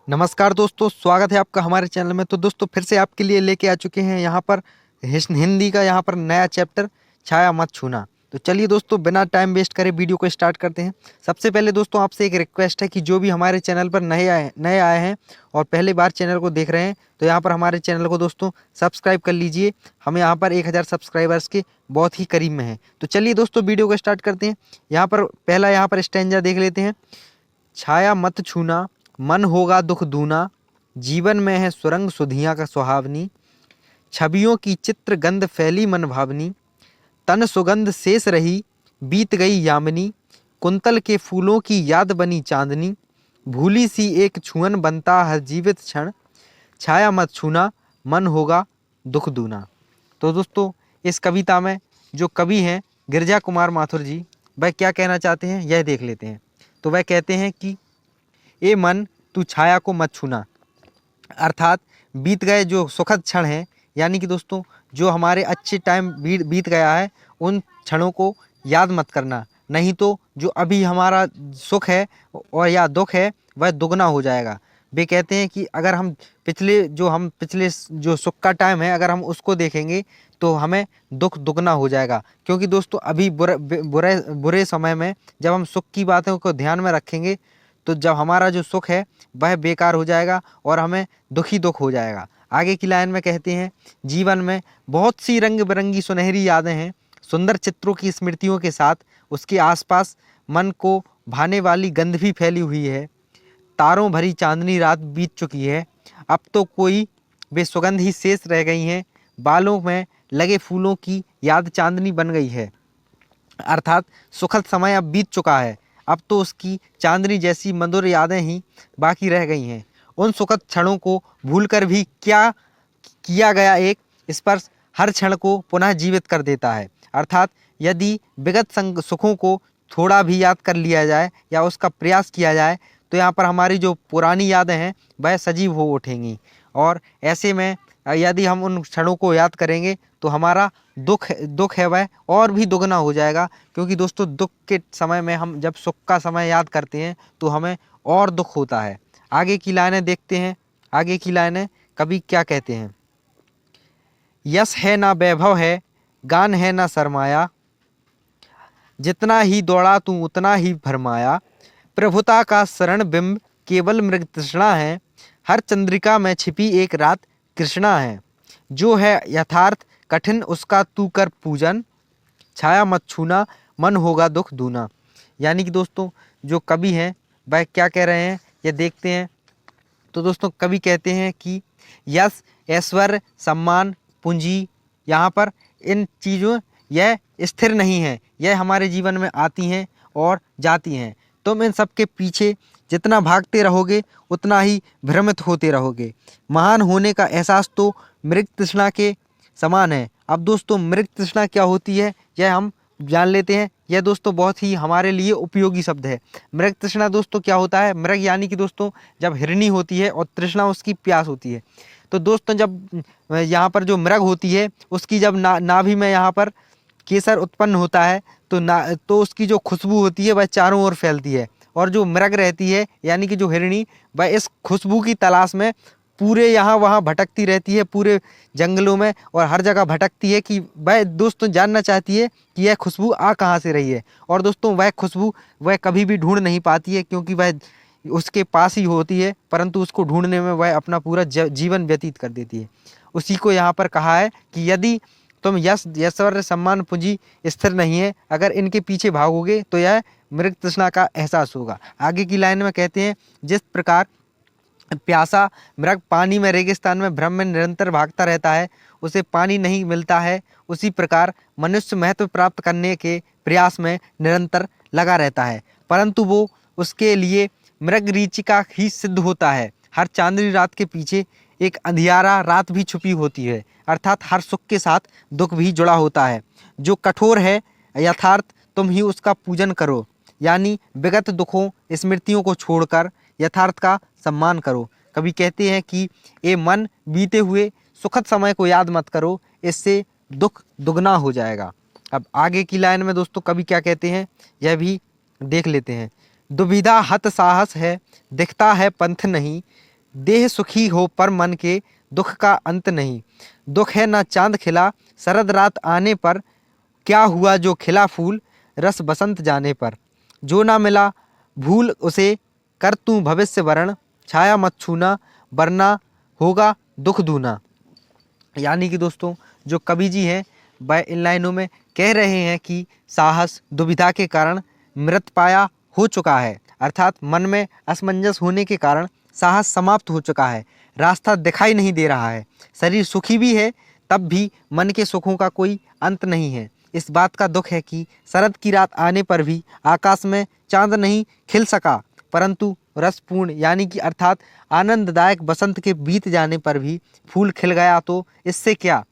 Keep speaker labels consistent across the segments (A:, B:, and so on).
A: नमस्कार दोस्तों, स्वागत है आपका हमारे चैनल में। तो दोस्तों फिर से आपके लिए लेके आ चुके हैं यहाँ पर हिंदी का यहाँ पर नया चैप्टर, छाया मत छूना। तो चलिए दोस्तों, बिना टाइम वेस्ट करे वीडियो को स्टार्ट करते हैं। सबसे पहले दोस्तों आपसे एक रिक्वेस्ट है कि जो भी हमारे चैनल पर नए आए हैं और पहली बार चैनल को देख रहे हैं, तो यहाँ पर हमारे चैनल को दोस्तों सब्सक्राइब कर लीजिए। हम यहाँ पर 1000 सब्सक्राइबर्स के बहुत ही करीब में हैं। तो चलिए दोस्तों वीडियो को स्टार्ट करते हैं। यहाँ पर पहला यहाँ पर स्टैंजा देख लेते हैं। छाया मत छूना, मन होगा दुख दूना, जीवन में है सुरंग सुधियाँ का सुहावनी, छवियों की चित्र गंध फैली मन भावनी, तन सुगंध शेष रही बीत गई यामिनी, कुंतल के फूलों की याद बनी चांदनी, भूली सी एक छुअन बनता हर जीवित क्षण, छाया मत छूना, मन होगा दुख दूना। तो दोस्तों इस कविता में जो कवि हैं गिरजा कुमार माथुर जी, वह क्या कहना चाहते हैं यह देख लेते हैं। तो वह कहते हैं कि ए मन तू छाया को मत छूना, अर्थात बीत गए जो सुखद क्षण हैं, यानी कि दोस्तों जो हमारे अच्छे टाइम बीत गया है उन क्षणों को याद मत करना, नहीं तो जो अभी हमारा सुख है और या दुख है वह दुगना हो जाएगा। वे कहते हैं कि अगर हम पिछले जो सुख का टाइम है अगर हम उसको देखेंगे तो हमें दुख दुगना हो जाएगा, क्योंकि दोस्तों अभी बुरे समय में जब हम सुख की बातों को ध्यान में रखेंगे तो जब हमारा जो सुख है वह बेकार हो जाएगा और हमें दुख हो जाएगा। आगे की लाइन में कहते हैं, जीवन में बहुत सी रंग बिरंगी सुनहरी यादें हैं, सुंदर चित्रों की स्मृतियों के साथ उसके आसपास मन को भाने वाली गंध भी फैली हुई है। तारों भरी चांदनी रात बीत चुकी है, अब तो कोई बेसुगंध ही शेष रह गई हैं, बालों में लगे फूलों की याद चांदनी बन गई है। अर्थात सुखद समय अब बीत चुका है, अब तो उसकी चांदनी जैसी मधुर यादें ही बाकी रह गई हैं। उन सुखद क्षणों को भूलकर भी क्या किया गया एक स्पर्श हर क्षण को पुनः जीवित कर देता है। अर्थात यदि विगत सुखों को थोड़ा भी याद कर लिया जाए या उसका प्रयास किया जाए तो यहाँ पर हमारी जो पुरानी यादें हैं वह सजीव हो उठेंगी, और ऐसे में यदि हम उन क्षणों को याद करेंगे तो हमारा दुख है वह और भी दुगना हो जाएगा, क्योंकि दोस्तों दुख के समय में हम जब सुख का समय याद करते हैं तो हमें और दुख होता है। आगे की लाइनें देखते हैं। आगे की लाइनें कवि क्या कहते हैं। यश है ना वैभव है, गान है ना सरमाया, जितना ही दौड़ा तू उतना ही भरमाया, प्रभुता का शरण बिंब केवल मृग तृष्णा है, हर चंद्रिका में छिपी एक रात कृष्णा है, जो है यथार्थ कठिन उसका तू कर पूजन, छाया मत छूना, मन होगा दुख दूना। यानी कि दोस्तों जो कवि हैं वह क्या कह रहे हैं ये देखते हैं। तो दोस्तों कवि कहते हैं कि यश, ऐश्वर्य, सम्मान, पूंजी, यहाँ पर इन चीज़ों यह स्थिर नहीं है, यह हमारे जीवन में आती हैं और जाती हैं। तुम इन सब के पीछे जितना भागते रहोगे उतना ही भ्रमित होते रहोगे। महान होने का एहसास तो मृग तृष्णा के समान है। अब दोस्तों मृग तृष्णा क्या होती है यह हम जान लेते हैं। यह दोस्तों बहुत ही हमारे लिए उपयोगी शब्द है। मृग तृष्णा दोस्तों क्या होता है। मृग यानी कि दोस्तों जब हिरनी होती है और तृष्णा उसकी प्यास होती है। तो दोस्तों जब यहाँ पर जो मृग होती है उसकी जब नाभि में यहाँ पर केसर उत्पन्न होता है तो उसकी जो खुशबू होती है वह चारों ओर फैलती है, और जो मृग रहती है यानी कि जो हिरनी वह इस खुशबू की तलाश में पूरे यहाँ वहाँ भटकती रहती है, पूरे जंगलों में और हर जगह भटकती है कि वह दोस्तों जानना चाहती है कि यह खुशबू आ कहाँ से रही है। और दोस्तों वह खुशबू वह कभी भी ढूंढ नहीं पाती है, क्योंकि वह उसके पास ही होती है, परंतु उसको ढूंढने में वह अपना पूरा जीवन व्यतीत कर देती है। उसी को यहाँ पर कहा है कि यदि तुम यश, ऐश्वर्य, सम्मान, पूंजी स्थिर नहीं है, अगर इनके पीछे भागोगे तो यह मृग तृष्णा का एहसास होगा। आगे की लाइन में कहते हैं, जिस प्रकार प्यासा मृग पानी में रेगिस्तान में भ्रम में निरंतर भागता रहता है, उसे पानी नहीं मिलता है, उसी प्रकार मनुष्य महत्व प्राप्त करने के प्रयास में निरंतर लगा रहता है, परंतु वो उसके लिए मृग रीचिका ही सिद्ध होता है। हर चांदनी रात के पीछे एक अंधियारा रात भी छुपी होती है, अर्थात हर सुख के साथ दुख भी जुड़ा होता है। जो कठोर है यथार्थ तुम ही उसका पूजन करो, यानी विगत दुखों स्मृतियों को छोड़कर यथार्थ का सम्मान करो। कभी कहते हैं कि ए मन बीते हुए सुखद समय को याद मत करो, इससे दुख दुगना हो जाएगा। अब आगे की लाइन में दोस्तों कभी क्या कहते हैं यह भी देख लेते हैं। दुविधा हत साहस है, दिखता है पंथ नहीं, देह सुखी हो पर मन के दुख का अंत नहीं। दुख है ना चांद खिला शरद रात आने पर, क्या हुआ जो खिला फूल रस बसंत जाने पर। जो ना मिला भूल उसे कर तू भविष्य वरण, छाया मत छूना वरना होगा दुख दूना। यानी कि दोस्तों जो कवि जी हैं वह इन लाइनों में कह रहे हैं कि साहस दुविधा के कारण मृत पाया हो चुका है, अर्थात मन में असमंजस होने के कारण साहस समाप्त हो चुका है, रास्ता दिखाई नहीं दे रहा है। शरीर सुखी भी है तब भी मन के सुखों का कोई अंत नहीं है। इस बात का दुख है कि शरद की रात आने पर भी आकाश में चांद नहीं खिल सका, परंतु रसपूर्ण यानी कि अर्थात आनंददायक बसंत के बीत जाने पर भी फूल खिल गया, तो इससे क्या,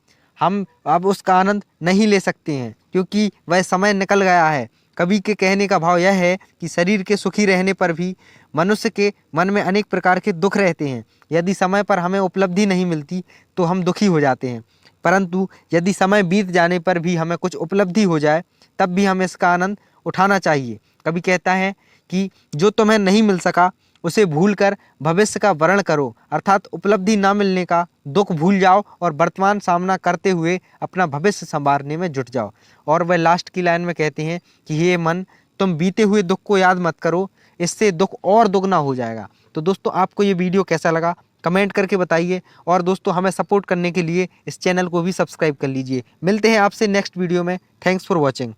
A: हम अब उसका आनंद नहीं ले सकते हैं क्योंकि वह समय निकल गया है। कवि के कहने का भाव यह है कि शरीर के सुखी रहने पर भी मनुष्य के मन में अनेक प्रकार के दुख रहते हैं। यदि समय पर हमें उपलब्धि नहीं मिलती तो हम दुखी हो जाते हैं, परंतु यदि समय बीत जाने पर भी हमें कुछ उपलब्धि हो जाए तब भी हमें इसका आनंद उठाना चाहिए। कवि कहता है कि जो तुम्हें नहीं मिल सका उसे भूलकर भविष्य का वर्ण करो, अर्थात उपलब्धि ना मिलने का दुख भूल जाओ और वर्तमान सामना करते हुए अपना भविष्य संवारने में जुट जाओ। और वह लास्ट की लाइन में कहते हैं कि हे मन तुम बीते हुए दुख को याद मत करो, इससे दुख और दुगना हो जाएगा। तो दोस्तों आपको ये वीडियो कैसा लगा कमेंट करके बताइए, और दोस्तों हमें सपोर्ट करने के लिए इस चैनल को भी सब्सक्राइब कर लीजिए। मिलते हैं आपसे नेक्स्ट वीडियो में। Thanks for watching.